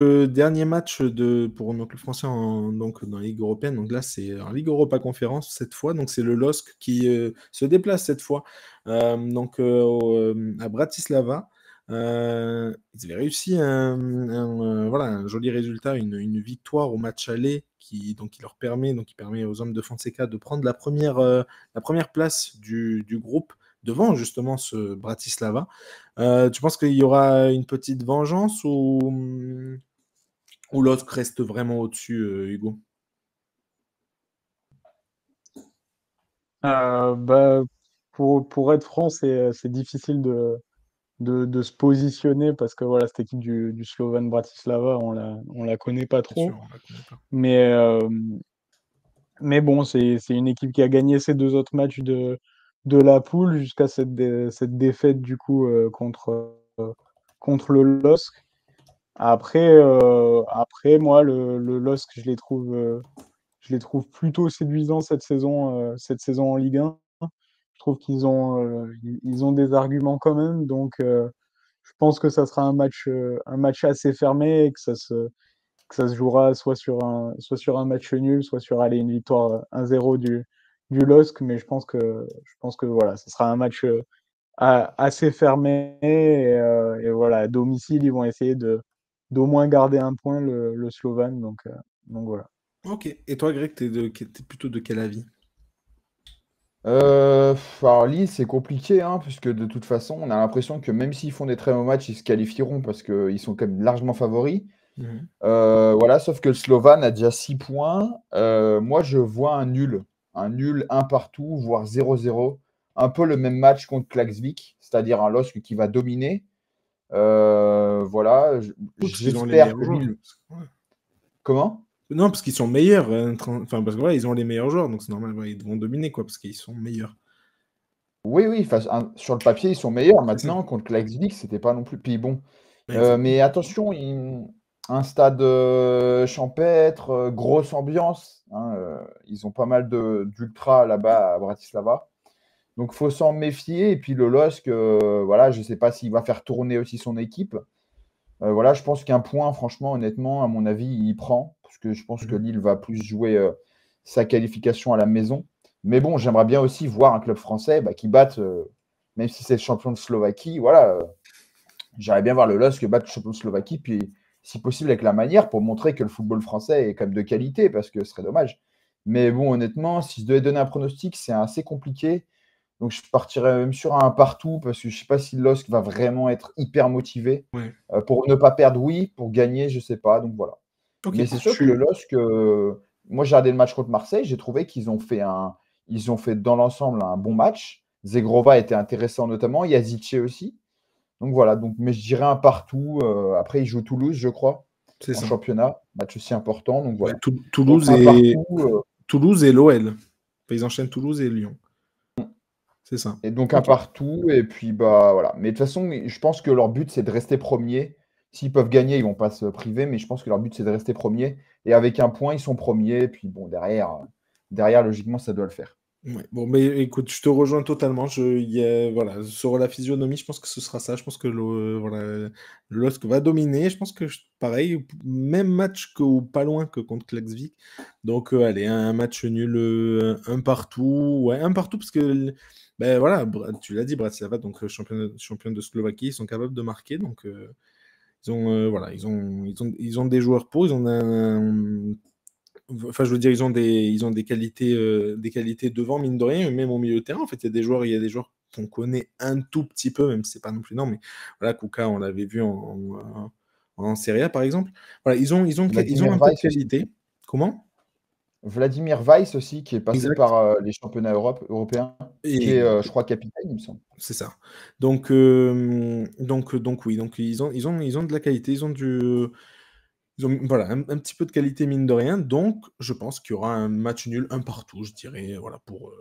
Le dernier match pour nos clubs français donc, dans la Ligue européenne, donc là c'est en Ligue Europa Conférence cette fois, donc c'est le LOSC qui se déplace cette fois donc, à Bratislava. Ils avaient réussi voilà, un joli résultat, une victoire au match aller qui leur permet, qui permet aux hommes de Fonseca de prendre la première place du groupe devant justement ce Bratislava. Tu penses qu'il y aura une petite vengeance ou l'autre reste vraiment au-dessus, Hugo? Bah, pour être franc, c'est difficile de se positionner parce que voilà, cette équipe du Slovan Bratislava, on la connaît pas Bien trop. sûr, on ne la connaît pas. Mais, euh, mais bon, c'est une équipe qui a gagné ses deux autres matchs de la poule jusqu'à cette défaite du coup contre le LOSC. Après moi, le LOSC, je les trouve plutôt séduisants cette saison en Ligue 1. Je trouve qu'ils ont des arguments quand même, donc je pense que ça sera un match assez fermé et que ça se jouera soit sur un match nul, soit sur aller une victoire 1-0 du LOSC, mais je pense que voilà, ce sera un match assez fermé et voilà, à domicile, ils vont essayer d'au moins garder un point le Slovan, donc voilà. Ok. Et toi, Greg, t'es plutôt de quel avis? Alors Lille, c'est compliqué, hein, puisque de toute façon, on a l'impression que même s'ils font des très bons matchs, ils se qualifieront parce qu'ils sont quand même largement favoris. Mhm. Voilà, sauf que le Slovan a déjà 6 points. Moi, je vois un nul, un partout, voire 0-0. Un peu le même match contre Klaksvik, c'est-à-dire un LOSC qui va dominer. Voilà, Oui, parce qu'ils ont les j'espère meilleurs que joueurs. Lille. Ouais. Comment? Non, parce qu'ils sont meilleurs. Enfin, parce que voilà, ils ont les meilleurs joueurs, donc c'est normal, ouais, ils vont dominer, quoi, parce qu'ils sont meilleurs. Oui, oui, sur le papier, ils sont meilleurs. C'est ça. Maintenant, contre Klaksvik, c'était pas non plus. Puis bon. Ouais, exactement. Mais attention, un stade champêtre, grosse ambiance, hein, ils ont pas mal d'ultras là-bas à Bratislava. Donc faut s'en méfier. Et puis le LOSC, voilà, je ne sais pas s'il va faire tourner aussi son équipe. Voilà, je pense qu'un point, franchement, honnêtement, à mon avis, il prend. Parce que je pense que Mhm. Lille va plus jouer sa qualification à la maison. Mais bon, j'aimerais bien aussi voir un club français qui batte, même si c'est le champion de Slovaquie, voilà, j'aimerais bien voir le LOSC battre le champion de Slovaquie, puis si possible avec la manière pour montrer que le football français est quand même de qualité, parce que ce serait dommage. Mais bon, honnêtement, si je devais donner un pronostic, c'est assez compliqué. Donc je partirais même sur un partout, parce que je ne sais pas si le LOSC va vraiment être hyper motivé. Ouais. Pour ne pas perdre, oui. Pour gagner, je ne sais pas. Donc voilà. Ok, Mais c'est je sûr que le suis. LOSC, moi j'ai regardé le match contre Marseille, j'ai trouvé ils ont fait dans l'ensemble un bon match. Zegrova était intéressant notamment, Yazice aussi. Donc voilà, mais je dirais un partout. Après, ils jouent Toulouse, je crois, C'est en ça. championnat. Match aussi important. Donc Ouais, voilà. Donc un Toulouse et l'OL. Enfin, ils enchaînent Toulouse et Lyon. C'est ça. un Ok. partout. Et puis bah voilà. Mais de toute façon, je pense que leur but, c'est de rester premier. S'ils peuvent gagner, ils vont pas se priver. Mais je pense que leur but, c'est de rester premier. Et avec un point, ils sont premiers. Et puis bon, derrière, logiquement, ça doit le faire. Ouais. Bon, mais écoute, je te rejoins totalement. Voilà, sur la physionomie, je pense que ce sera ça. Je pense que voilà, le LOSC va dominer. Je pense que pareil, même match ou pas loin que contre Klaxvik. Donc, allez, un match nul, un partout. Ouais, un partout parce que, ben voilà, tu l'as dit, Bratislava, donc champion de Slovaquie, ils sont capables de marquer. Donc, ils ont, voilà, ils ont des joueurs pour, ils ont enfin, je veux dire, ils ont des qualités devant, mine de rien, même au milieu de terrain. En fait, il y a des joueurs qu'on connaît un tout petit peu, même si c'est pas non plus non, mais voilà, Kuka, on l'avait vu en Serie A, par exemple. Voilà, ils ont Vladimir un peu de Weiss aussi. qualité. Comment? Vladimir Weiss aussi, qui est passé Exact. par les championnats européens, qui est, Et je crois, capitaine, il me semble. c'est ça. Donc oui, donc ils ont de la qualité, ils ont voilà, un petit peu de qualité, mine de rien. Donc, je pense qu'il y aura un match nul, un partout, je dirais, voilà, pour